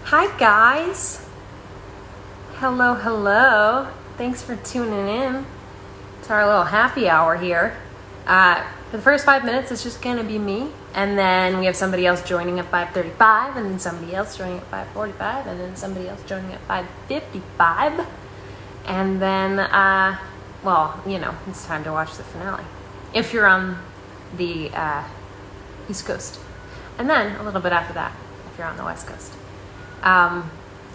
Hi guys! Hello. Thanks for tuning in to our little happy hour here. For the first 5 minutes, it's just gonna be me, and then we have somebody else joining at 5:35, and then somebody else joining at 5:45, and then somebody else joining at 5:55, and then, it's time to watch the finale. If you're on the East Coast. And then a little bit after that, if you're on the West Coast.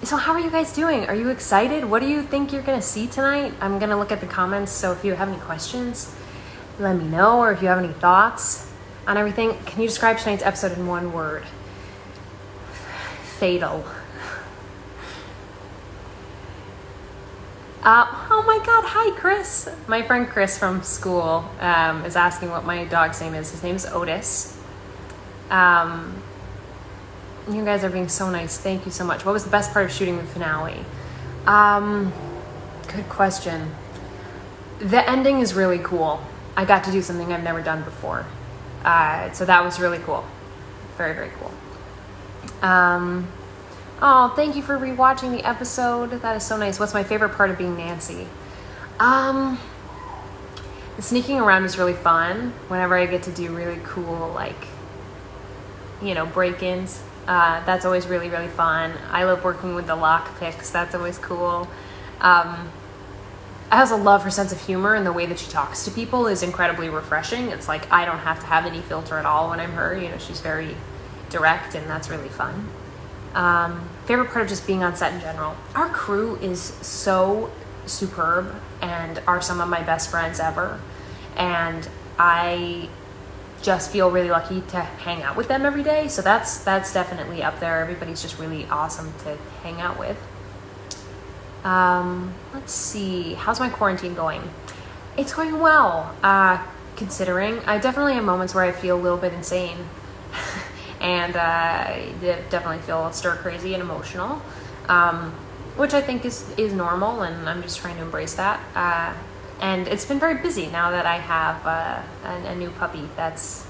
So how are you guys doing? Are you excited? What do you think you're going to see tonight? I'm going to look at the comments, so if you have any questions, let me know, or if you have any thoughts on everything. Can you describe tonight's episode in one word? Fatal. Oh my god, hi Chris! My friend Chris from school is asking what my dog's name is. His name is Otis. You guys are being so nice. Thank you so much. What was the best part of shooting the finale? Good question. The ending is really cool. I got to do something I've never done before. So that was really cool. Very, very cool. Thank you for rewatching the episode. That is so nice. What's my favorite part of being Nancy? The sneaking around is really fun. Whenever I get to do really cool, break-ins. That's always really, really fun. I love working with the lock picks. That's always cool. I also love her sense of humor, and the way that she talks to people is incredibly refreshing. It's like I don't have to have any filter at all when I'm her. She's very direct, and that's really fun. Favorite part of just being on set in general. Our crew is so superb and are some of my best friends ever. And I just feel really lucky to hang out with them every day. So that's definitely up there. Everybody's just really awesome to hang out with. Let's see. How's my quarantine going? It's going well, considering. I definitely have moments where I feel a little bit insane. And I definitely feel stir crazy and emotional, which I think is normal, and I'm just trying to embrace that. And it's been very busy now that I have a new puppy. That's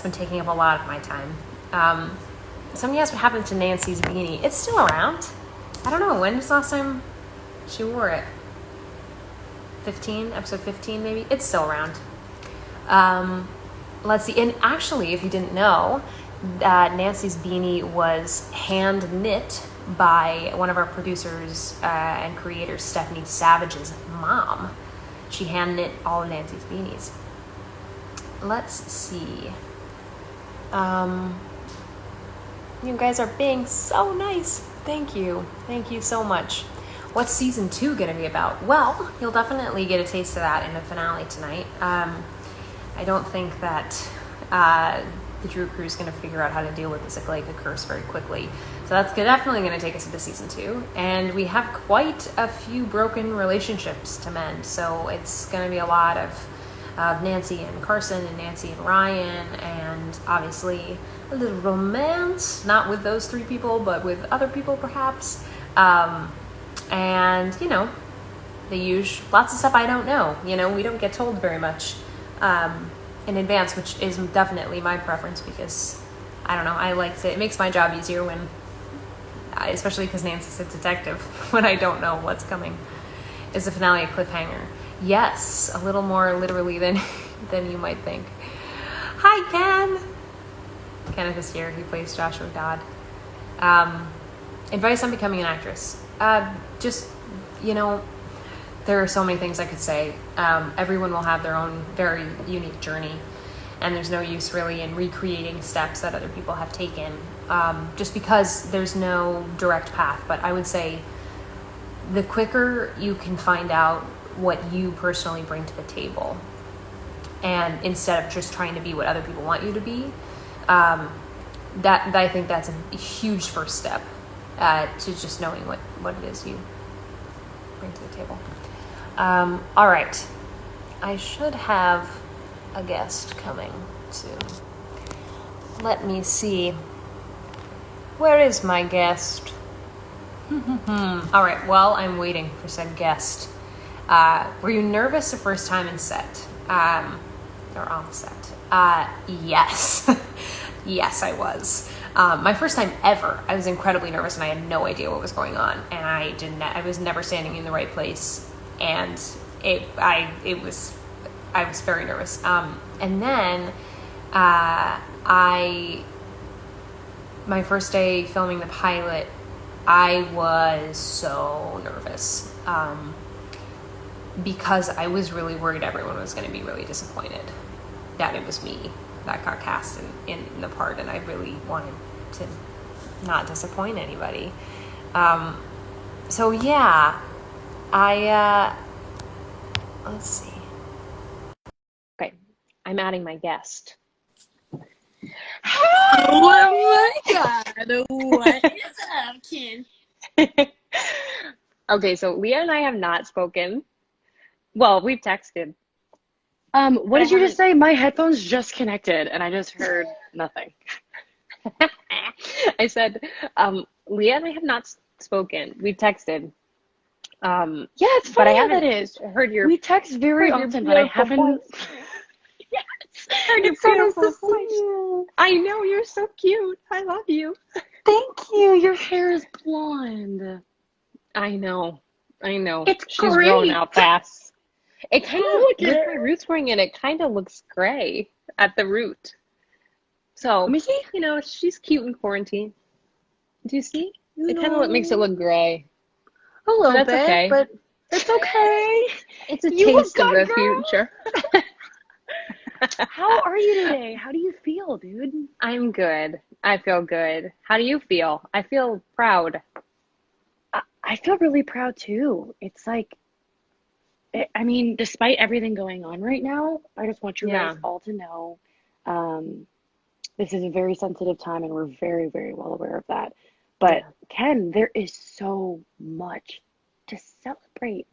been taking up a lot of my time. Somebody asked what happened to Nancy's beanie. It's still around. I don't know, when was the last time she wore it? Episode 15 maybe? It's still around. Let's see, and actually, if you didn't know, Nancy's beanie was hand knit by one of our producers and creators, Stephanie Savage's mom. She hand knit all of Nancy's beanies. Let's see. You guys are being so nice. Thank you so much. What's season 2 gonna be about? Well, you'll definitely get a taste of that in the finale tonight. I don't think that the Drew crew is going to figure out how to deal with this a curse very quickly. So that's definitely going to take us into season 2. And we have quite a few broken relationships to mend. So it's going to be a lot of Nancy and Carson and Nancy and Ryan, and obviously a little romance, not with those 3 people, but with other people perhaps. And, the usual, lots of stuff I don't know. We don't get told very much in advance, which is definitely my preference, because I don't know, I like to, it makes my job easier when, especially because Nancy's a detective, when I don't know what's coming. Is the finale a cliffhanger? Yes, a little more literally than you might think. Hi, Ken! Kenneth is here. He plays Joshua Dodd. Advice on becoming an actress. There are so many things I could say. Everyone will have their own very unique journey, and there's no use really in recreating steps that other people have taken, just because there's no direct path. But I would say the quicker you can find out what you personally bring to the table, and instead of just trying to be what other people want you to be, that I think that's a huge first step to just knowing what it is you bring to the table. All right. I should have a guest coming soon. Let me see. Where is my guest? All right. Well, I'm waiting for said guest. Were you nervous the first time in set? Or on set? Yes. Yes, I was. My first time ever, I was incredibly nervous and I had no idea what was going on, and I was never standing in the right place, and I was very nervous. And then my first day filming the pilot, I was so nervous because I was really worried everyone was going to be really disappointed that it was me that got cast in the part, and I really wanted to not disappoint anybody. So yeah, let's see. Okay, I'm adding my guest. Oh my god, what is up, kid? Okay, so Leah and I have not spoken. Well, we've texted. What did you just say? My headphones just connected and I just heard nothing. I said, Leah and I have not spoken. We've texted. Yeah, it's funny how that is. Heard your. We text very often, but I haven't. Yes, heard your beautiful voice. I know, you're so cute. I love you. Thank you. Your hair is blonde. I know. It's She's great. growing out fast. It kind of, with my roots growing in, it kind of looks gray at the root. So, Let me see. She's cute in quarantine. Do you see? It kind of makes it look gray. A little bit, okay. but it's okay. It's a You taste look of the good, girl. future. How are you today? How do you feel, dude? I'm good. I feel good. How do you feel? I feel proud. I feel really proud too. It's like, I mean, despite everything going on right now, I just want you guys all to know, this is a very sensitive time and we're very, very well aware of that. But Ken, there is so much to celebrate.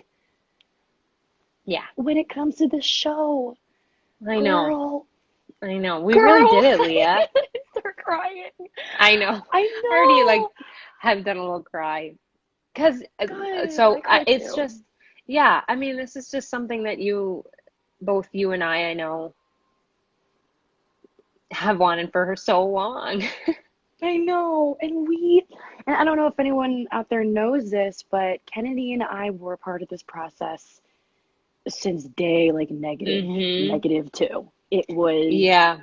Yeah. When it comes to the show. I know. Girl. I know. We really did it, Leah. Start crying. I know. I already have done a little cry. Because it's too. just, I mean, this is just something that both you and I know, have wanted for so long. I know. And I don't know if anyone out there knows this, but Kennedy and I were part of this process since day negative 2. It was. Yeah.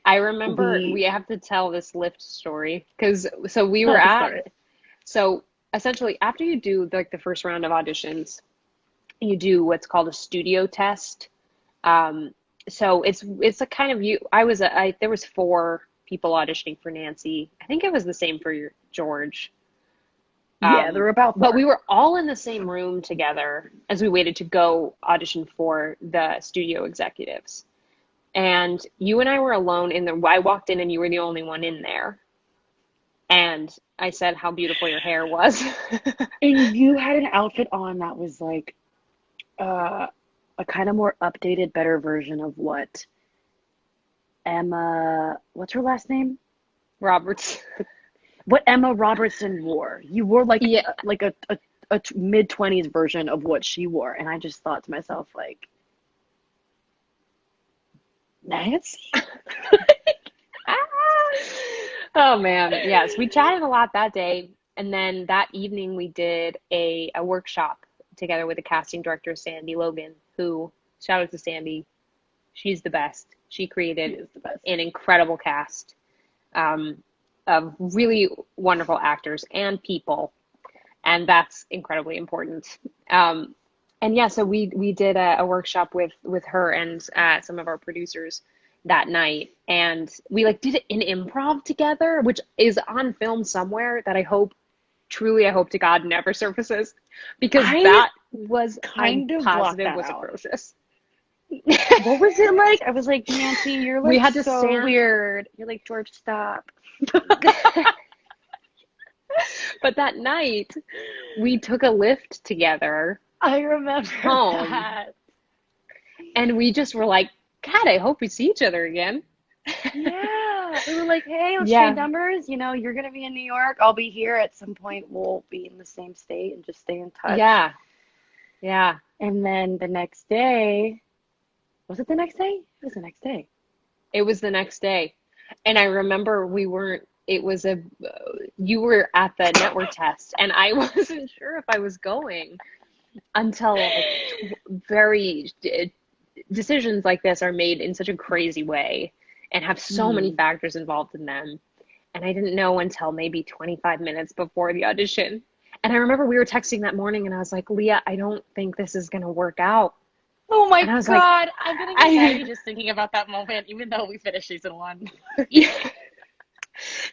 I remember we have to tell this Lyft story so we were so essentially after you do the first round of auditions, you do what's called a studio test. So it's a kind of there was 4 people auditioning for Nancy. I think it was the same for George. Yeah, there were about 4. But we were all in the same room together as we waited to go audition for the studio executives. And you and I were alone I walked in and you were the only one in there. And I said how beautiful your hair was. And you had an outfit on that was like a kind of more updated, better version of what Emma, what's her last name? Roberts. What Emma Robertson wore. You wore like a mid-20s version of what she wore. And I just thought to myself, like, Nancy? Oh man, yes, we chatted a lot that day, and then that evening we did a workshop together with the casting director Sandy Logan, who, shout out to Sandy, she's the best. She created an incredible cast of really wonderful actors and people, and that's incredibly important. And yeah, so we did a workshop with her and some of our producers that night, and we did it in improv together, which is on film somewhere that I hope to God never surfaces, because that was positive was atrocious. What was it like? I was like, Nancy, you're we had to so weird. You're like, George, stop. But that night we took a Lyft together. I remember home, that. And we just were like, God, I hope we see each other again. Yeah. We were like, hey, let's trade numbers. You're going to be in New York. I'll be here at some point. We'll be in the same state and just stay in touch. Yeah. Yeah. And then the next day, was it the next day? It was the next day. It was the next day. And I remember it was you were at the network test, and I wasn't sure if I was going until like very decisions like this are made in such a crazy way and have so many Hmm. factors involved in them. And I didn't know until maybe 25 minutes before the audition. And I remember we were texting that morning, and I was like, Leah, I don't think this is going to work out. Oh my And I was like, God, I'm getting anxiety just thinking about that moment, even though we finished season one. yeah,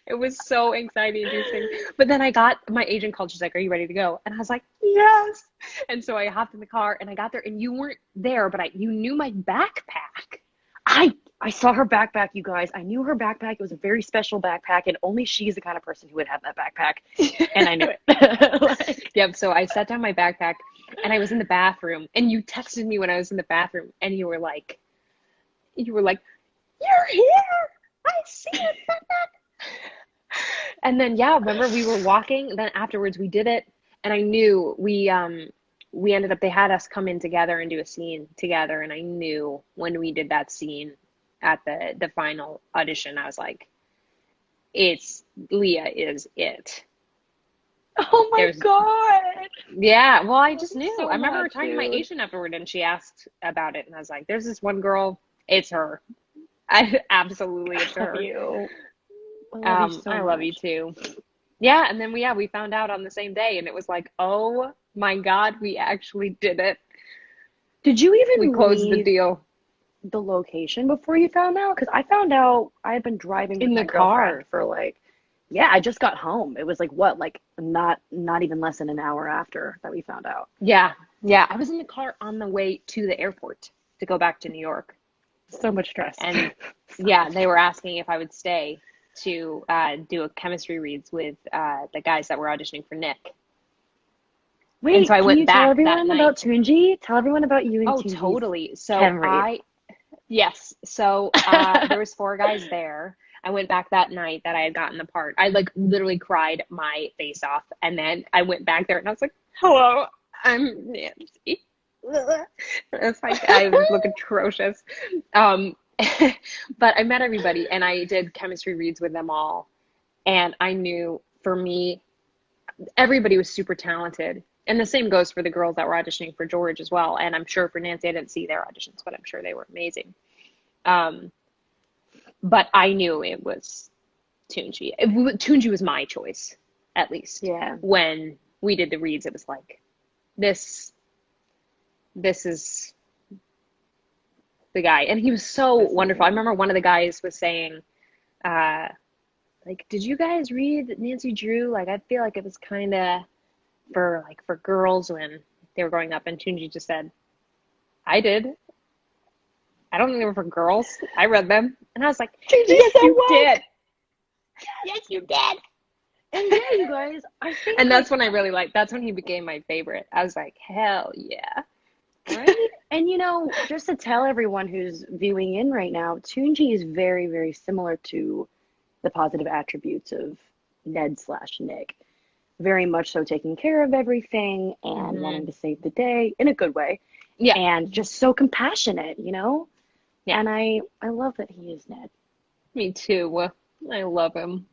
it was so anxiety inducing. But then my agent called, she's like, are you ready to go? And I was like, yes. And so I hopped in the car and I got there, and you weren't there, but you knew my backpack. I saw her backpack, you guys. I knew her backpack. It was a very special backpack, and only she's the kind of person who would have that backpack. And I knew it. Like, Yep. So I set down my backpack and I was in the bathroom, and you texted me when I was in the bathroom, and you were like, you're here. I see it. And then, yeah, remember we were walking, then afterwards we did it, and I knew we ended up, they had us come in together and do a scene together, and I knew when we did that scene at the final audition, I was like, it's Leah is it. oh my There's God. Yeah, well, I I love just you knew. so I remember much, talking to my dude. agent afterward, and she asked about it, and I was like, there's this one girl, it's her. I absolutely, it's I love her. you. I love you so I love you much. too. Yeah, and then we found out on the same day, and it was like, oh my God, we actually did it. Did you We even closed the leave deal the location before you found out? Because I found out I had been driving with in the my girlfriend car. for like, yeah, I just got home. It was like what, like not even less than an hour after that we found out. Yeah, yeah. I was in the car on the way to the airport to go back to New York. So much stress. And So yeah, much they were stress. asking if I would stay to do a chemistry reads with the guys that were auditioning for Nick. And so Wait, I can went you tell back that everyone night. about Tunji? Tell everyone about you and Oh, Tunji's totally. So chem read. yes. So there was four guys there. I went back that night that I had gotten the part. I like literally cried my face off. And then I went back there and I was like, hello, I'm Nancy. It's like I look atrocious. Um, but I met everybody and I did chemistry reads with them all. And I knew for me, everybody was super talented. And the same goes for the girls that were auditioning for George as well. And I'm sure for Nancy, I didn't see their auditions, but I'm sure they were amazing. Um, but I knew it was Tunji. Tunji was my choice, at least. Yeah. When we did the reads, it was like, this is the guy. And he was so This is wonderful. I it. remember one of the guys was saying, like, did you guys read Nancy Drew? Like, I feel like it was kind of for girls when they were growing up. And Tunji just said, I did. I don't think they were for girls. I read them. And I was like, Tunji's yes, so you did. woke. Yes, you did. And yeah, you guys, I think And like that's when I really liked, that's when he became my favorite. I was like, hell yeah. right? And just to tell everyone who's viewing in right now, Tunji is very, very similar to the positive attributes of Ned slash Nick. Very much so taking care of everything and wanting Hmm. to save the day in a good way. Yeah. And just so compassionate. Yeah. And I love that he is Ned. Me too. I love him.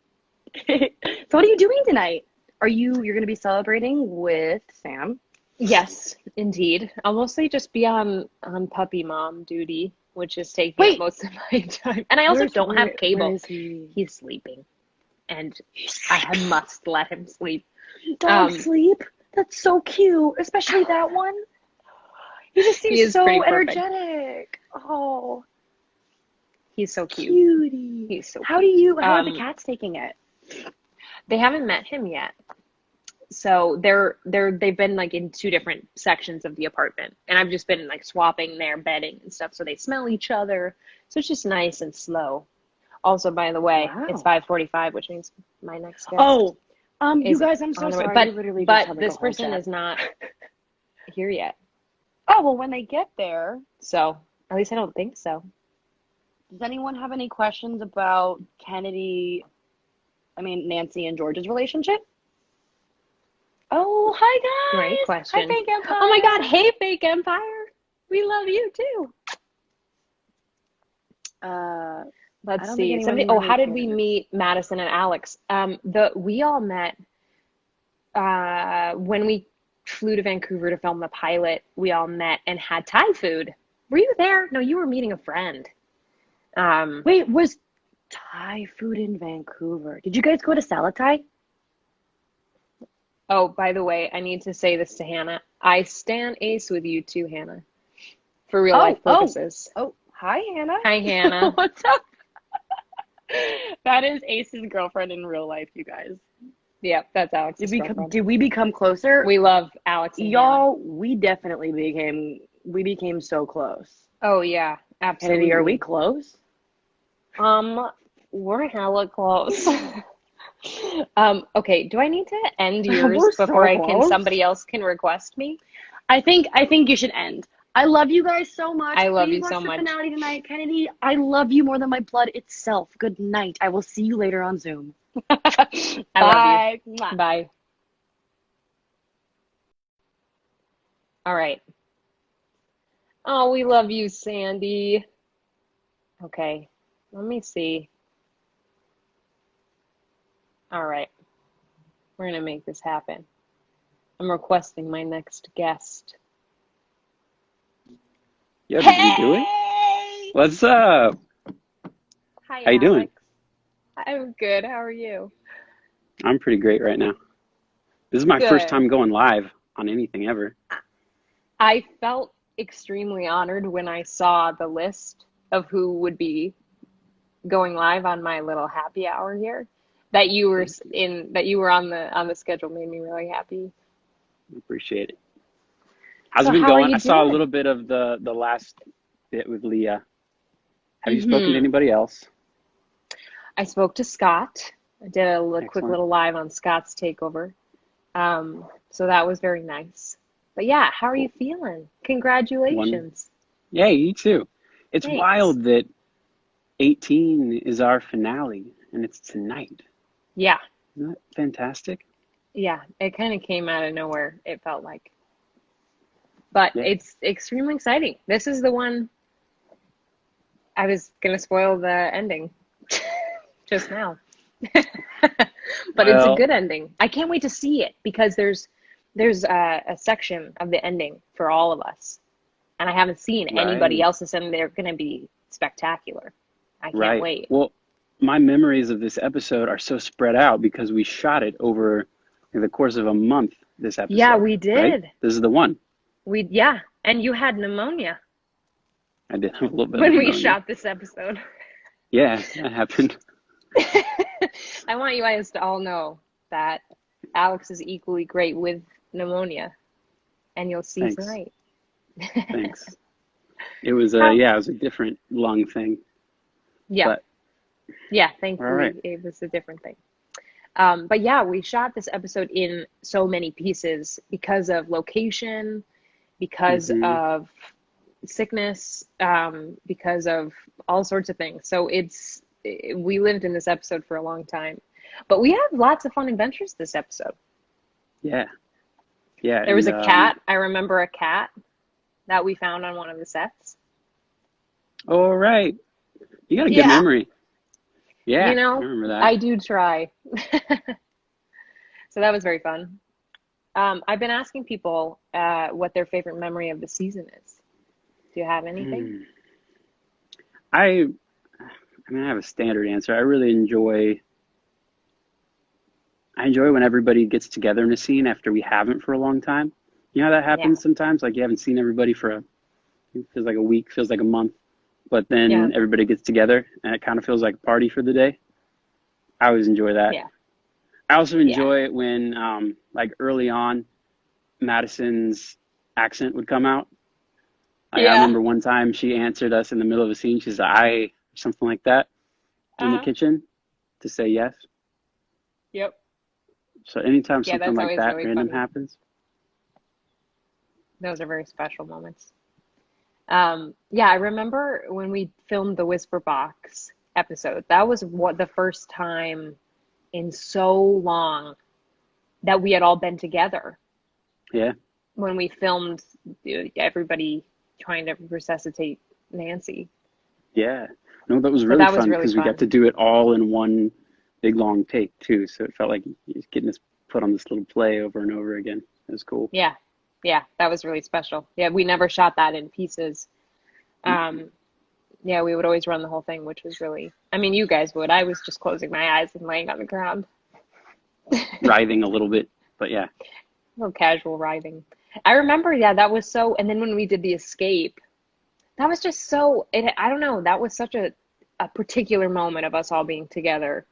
So what are you doing tonight? You're gonna be celebrating with Sam? Yes, indeed. I'll mostly just be on puppy mom duty, which is taking up Wait, most of my time. And I also don't have where cable. is he? He's sleeping, and He's I sleeping. must let him sleep. Dog Um, sleep. That's so cute, especially that one. He just he seems is so pretty perfect. energetic. Oh, He's so cute. cutie. He's so How cute. are the cats taking it? They haven't met him yet. So they've been like in two different sections of the apartment, and I've just been like swapping their bedding and stuff so they smell each other. So it's just nice and slow. Also, by the way, it's Wow. 5:45, which means my next guest Oh, you is guys, I'm so on the way. sorry. We But literally just but had like a this whole person chat. is not here yet. Oh, well, when they get there, So at least I don't think so. does anyone have any questions about Nancy and George's relationship? Oh, hi Great guys. Hi, question. Fake Oh my God, Empire. hey fake empire. We love you too. Uh, I Let's don't think see. anyone Somebody, oh, really how did we cares. meet Madison and Alex? We all met when we flew to Vancouver to film the pilot. We all met and had Thai food. Were you there? No, you were meeting a friend. Um, Wait, was Thai food in Vancouver? Did you guys go to Salad Thai? oh, by the way, I need to say this to Hannah. I stan ace with you too, Hannah, for real life Oh, oh, purposes. oh, hi, Hannah. Hi, Hannah. What's up? That is Ace's girlfriend in real life, you guys. Yep, that's Alex's girlfriend. Did we become closer? We love Alex and Hannah. Y'all, we became so close. Oh yeah, Kennedy, are we absolutely. close? Um, we're hella close. Okay, do I need to end yours We're before so I can close. somebody else can request me? I think you should end. I love you guys so much. I love Please you watch so the much. finale tonight. Kennedy, I love you more than my blood itself. Good night. I will see you later on Zoom. I love you. Bye. Mwah. Bye. All right. Oh, we love you, Sandy. Okay, let me see. All right, we're gonna make this happen. I'm requesting my next guest. Yo, did you do it? Hey! What's up? Hi, How you doing? Alex. I'm good. How are you? I'm pretty great right now. This is my first Good. time going live on anything ever. I felt extremely honored when I saw the list of who would be going live on my little happy hour here. That you were Thank you. that you were on the schedule made me really happy. Appreciate it. How's So it been how are going? you I saw a doing? little bit of the last bit with Leah. Have you spoken to hmm anybody else? I spoke to Scott. I did a quick Excellent. little live on Scott's takeover. So that was very nice. But yeah, how are you Cool. feeling? One. Congratulations. Yeah, you too. It's Thanks. wild that 18 is our finale and it's tonight. Yeah, Isn't that fantastic? yeah. It kind of came out of nowhere, it felt like. But Yeah. it's extremely exciting. This is the one I was gonna spoil the ending just now. But it's a Well, good ending. I can't wait to see it because there's a section of the ending for all of us, and I haven't seen anybody right. else's, and they're gonna be spectacular. I can't Right. wait. Well, my memories of this episode are so spread out because we shot it over the course of a month, this Yeah, episode, we right? did. This is the one. Yeah, and you had pneumonia I did have a little bit of when we pneumonia. shot this episode. Yeah, that happened. I want you guys to all know that Alex is equally great with pneumonia, and you'll see Thanks. tonight. Thanks. It was How? yeah, it was a different lung thing, Yeah, but yeah, we're all right. thankfully it was a different thing. But yeah, we shot this episode in so many pieces because of location, because Hmm. of sickness, because of all sorts of things. So we lived in this episode for a long time, but we had lots of fun adventures this episode. Yeah. Yeah, There was and a cat. I remember a cat that we found on one of the sets. all right. You got a good Yeah, memory. you Yeah, I know, remember that. I do try. So that was very fun. I've been asking people what their favorite memory of the season is. Do you have anything? Hmm. I I mean, I have a standard answer. I enjoy when everybody gets together in a scene after we haven't for a long time. You know how that Yeah, happens sometimes? Like you haven't seen everybody for it feels like a week, feels like a month, but yeah, then everybody gets together and it kind of feels like a party for the day. I always enjoy that. yeah, I also yeah. enjoy it when, like early on, Madison's accent would come out. Like I Yeah. remember one time she answered us in the middle of a scene. She's like, "I," something like that, in the Uh-huh. kitchen to say yes. Yep. So anytime Yeah, something that's like always that really random funny. happens, Those are very special moments. Yeah, I remember when we filmed the Whisper Box episode. That was what the first time in so long that we had all been together yeah. when we filmed everybody trying to resuscitate Nancy. Yeah. No, that was But really that was fun really because we got fun. to do it all in one big long take too. So it felt like he's getting us put on this little play over and over again. It was cool. Yeah. Yeah, that was really special. Yeah, we never shot that in pieces. Um, yeah, we would always run the whole thing, which was really, I mean, you guys would. I was just closing my eyes and laying on the ground. Writhing a little bit, but yeah. No casual writhing. I remember, yeah, that was so, and then when we did the escape, that was just so, I don't know, that was such a particular moment of us all being together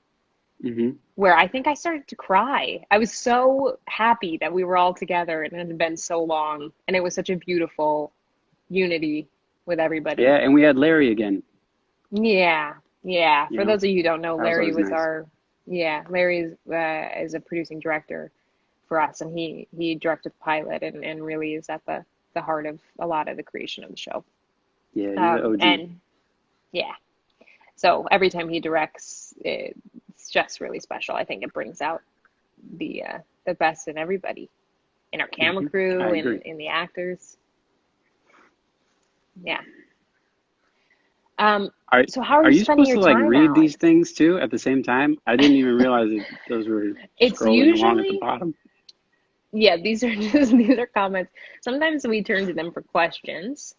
Hmm. where I think I started to cry. I was so happy that we were all together and it had been so long, and it was such a beautiful unity with everybody. Yeah, and we had Larry again. Yeah, yeah. You For know, those of you who don't know, that was Larry always was nice. our, yeah, Larry is a producing director for us, and he directed the pilot and really is at the heart of a lot of the creation of the show. Yeah, he's the OG. And yeah, so every time he directs, it's just really special. I think it brings out the best in everybody, in our camera I crew, agree. in the actors. Yeah. Are So how are are you you spending supposed your to like time, read these Alex? things too at the same time? I didn't even realize that those were It's scrolling along at the usually, bottom. yeah, these are just these are comments. Sometimes we turn to them for questions,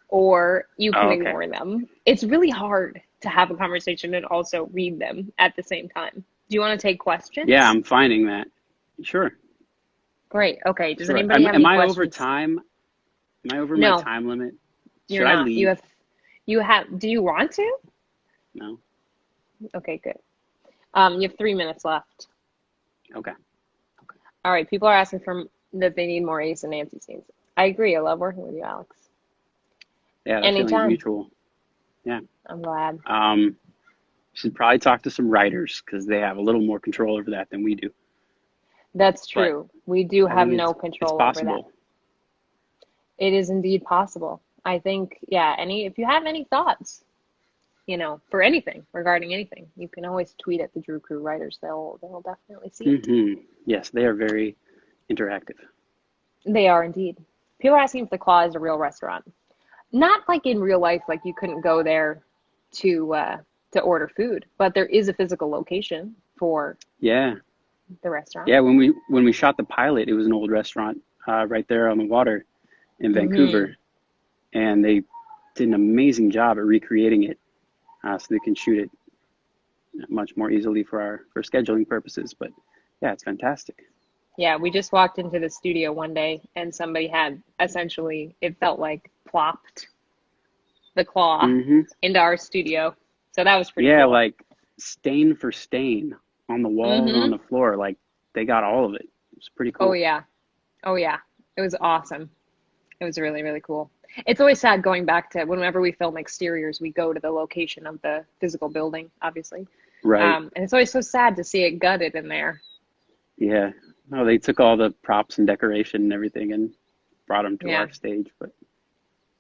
or you can Oh, okay. ignore them. It's really hard to have a conversation and also read them at the same time. Do you want to take Yeah, questions? I'm finding that. Sure, Great. Okay. Does sure. anybody have Am any I over questions? time? Am I over my No, time limit? you're Should I not. leave? Do you want to? No? Okay, good. You have 3 minutes left. Okay. All right. People are asking for that they need more Ace and Nancy scenes. I agree. I love working with you, Alex. Yeah, that feeling's Anytime. mutual. Yeah. I'm glad. Should probably talk to some writers because they have a little more control over that than we do. That's But true. We do I have think no it's control over that. possible. It is indeed possible. I think, yeah, if you have any thoughts, for anything regarding anything, you can always tweet at the Drew Crew writers. They'll definitely see it. Yes, they are very interactive. They are indeed. People are asking if the Claw is a real restaurant. Not like in real life, like you couldn't go there to order food, but there is a physical location for Yeah. the restaurant. Yeah, when we shot the pilot, it was an old restaurant right there on the water in Mm-hmm. Vancouver, and they did an amazing job at recreating it, so they can shoot it much more easily for scheduling purposes. But yeah, it's fantastic. Yeah, we just walked into the studio one day and somebody had essentially, it felt like plopped the Claw Hmm. into our studio. So that was pretty Yeah, cool. like stain for stain on the walls, on Mm-hmm. the floor, like they got all of it. It's pretty Oh cool. yeah. Oh yeah. It was awesome. It was really, really cool. It's always sad going back to whenever we film exteriors, we go to the location of the physical building, obviously. Right. And it's always so sad to see it gutted in there. Yeah. No, they took all the props and decoration and everything and brought them to Yeah. our stage. But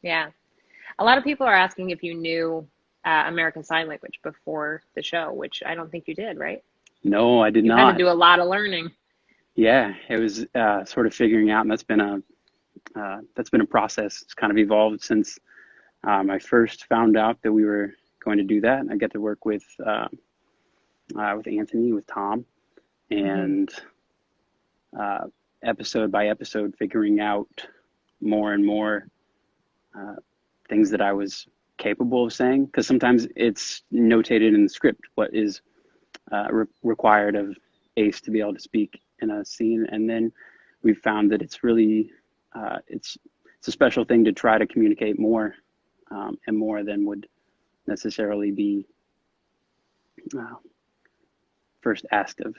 Yeah. A lot of people are asking if you knew American Sign Language before the show, which I don't think you did, right? no, I did You had to not. do a lot of learning. Yeah, it was sort of figuring out, and that's been a process. It's kind of evolved since I first found out that we were going to do that. I get to work with Anthony, with Tom, Hmm. and uh, episode by episode, figuring out more and more uh, things that I was capable of saying. Because sometimes it's notated in the script what is required of Ace to be able to speak in a scene, and then we found that it's really it's a special thing to try to communicate more and more than would necessarily be uh, first asked of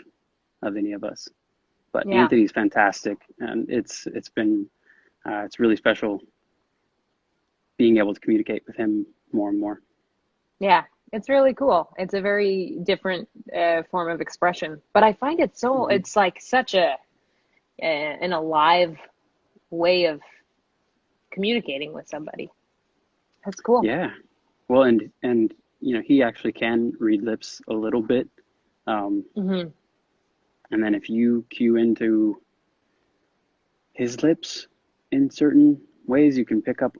any of us. But Yeah. Anthony's fantastic, and it's really special being able to communicate with him more and more. Yeah. It's really cool. It's a very different form of expression, but I find Hmm. it's like such an alive way of communicating with somebody. That's cool. Yeah, well, and he actually can read lips a little bit, um, Hmm. and then if you cue into his lips in certain ways, you can pick up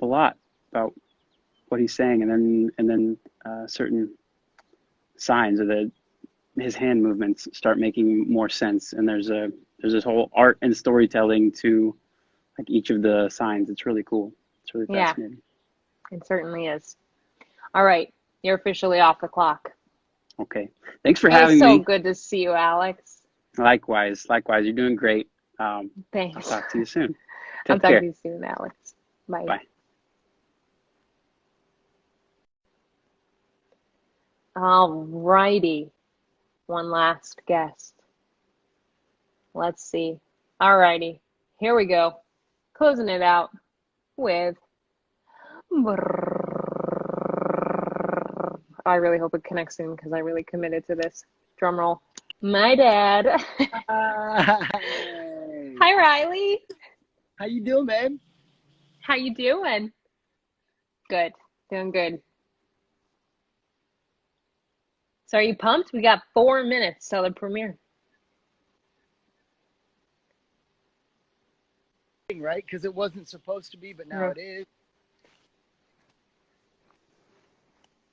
a lot about what he's saying, and then certain signs or his hand movements start making more sense. And there's this whole art and storytelling to like each of the signs. It's really cool. It's really Yeah, fascinating. it certainly is. All right, you're officially off the clock. Okay. Thanks for It was having so me. good to see you, Alex. Likewise. You're doing great. I'll Thanks. talk to you soon. I'll Take talk care. to you soon, Alex. Bye. Bye. All righty. One last guest. Let's see. All righty. Here we go. Closing it out with. I really hope it connects soon because I really committed to this. Drum roll. My dad. Hi. Hi, Riley. How you doing, babe? How you doing? Good. Doing good. So are you pumped? We got 4 minutes till the premiere. Right? Because it wasn't supposed to be, but now it is.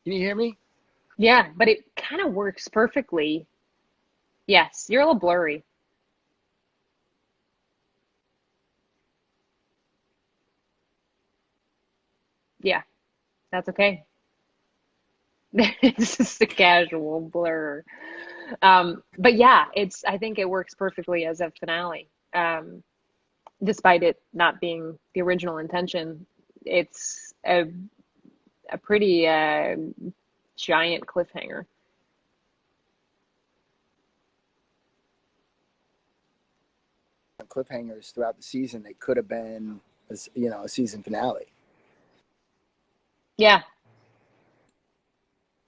Can you hear me? Yeah, but it kind of works perfectly. Yes, you're a little blurry. Yeah, that's okay. It's just a casual blur. But yeah, I think it works perfectly as a finale. Despite it not being the original intention, it's a pretty giant cliffhanger. Cliffhangers throughout the season. They could have been, a season finale. Yeah.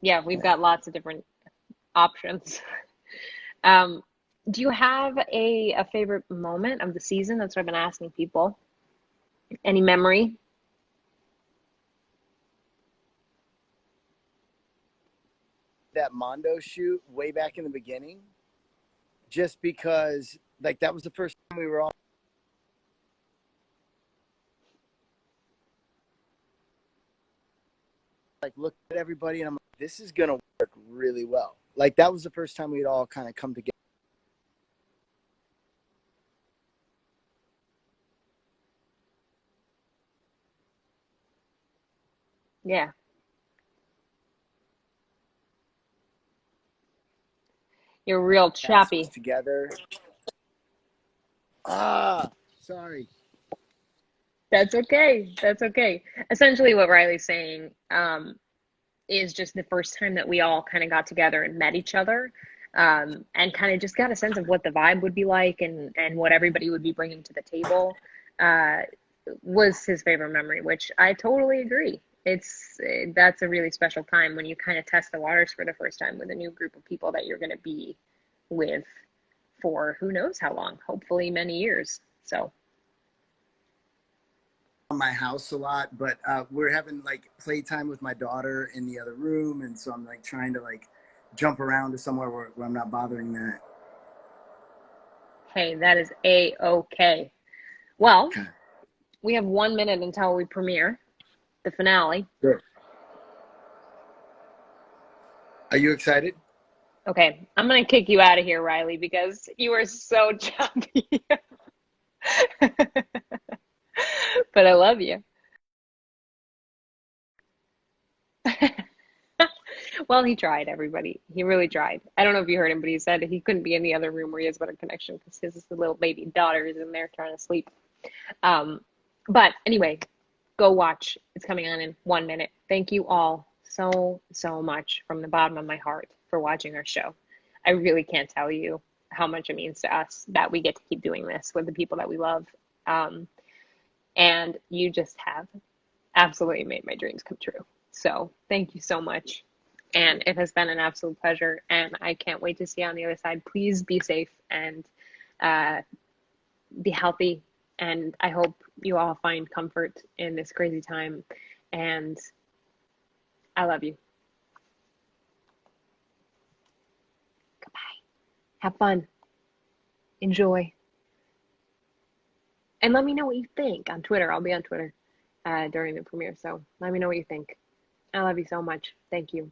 Yeah, we've got lots of different options. Do you have a favorite moment of the season? That's what I've been asking people. Any memory? That Mondo shoot way back in the beginning, just because, like, that was the first time we were all like, look at everybody, and I'm like, this is gonna work really well. Like, that was the first time we'd all kind of come together. Yeah. You're real choppy. Together. Sorry. That's okay. That's okay. Essentially, what Riley's saying is just the first time that we all kind of got together and met each other, and kind of just got a sense of what the vibe would be like and what everybody would be bringing to the table, uh, was his favorite memory, which I totally agree. That's a really special time when you kind of test the waters for the first time with a new group of people that you're going to be with for who knows how long, hopefully many years. So. My house a lot, but we're having like playtime with my daughter in the other room, and so I'm like trying to like jump around to somewhere where I'm not bothering that. Hey, that is A-okay. Well, Okay. we have 1 minute until we premiere the finale. Sure. Are you excited? Okay, I'm gonna kick you out of here, Riley, because you are so choppy. But I love you. Well, he tried, everybody. He really tried. I don't know if you heard him, but he said he couldn't be in the other room where he has better connection because his little baby daughter is in there trying to sleep. But anyway, go watch. It's coming on in 1 minute. Thank you all so, so much from the bottom of my heart for watching our show. I really can't tell you how much it means to us that we get to keep doing this with the people that we love. And you just have absolutely made my dreams come true. So thank you so much. And it has been an absolute pleasure. And I can't wait to see you on the other side. Please be safe and be healthy. And I hope you all find comfort in this crazy time. And I love you. Goodbye. Have fun. Enjoy. And let me know what you think on Twitter. I'll be on Twitter during the premiere. So let me know what you think. I love you so much. Thank you.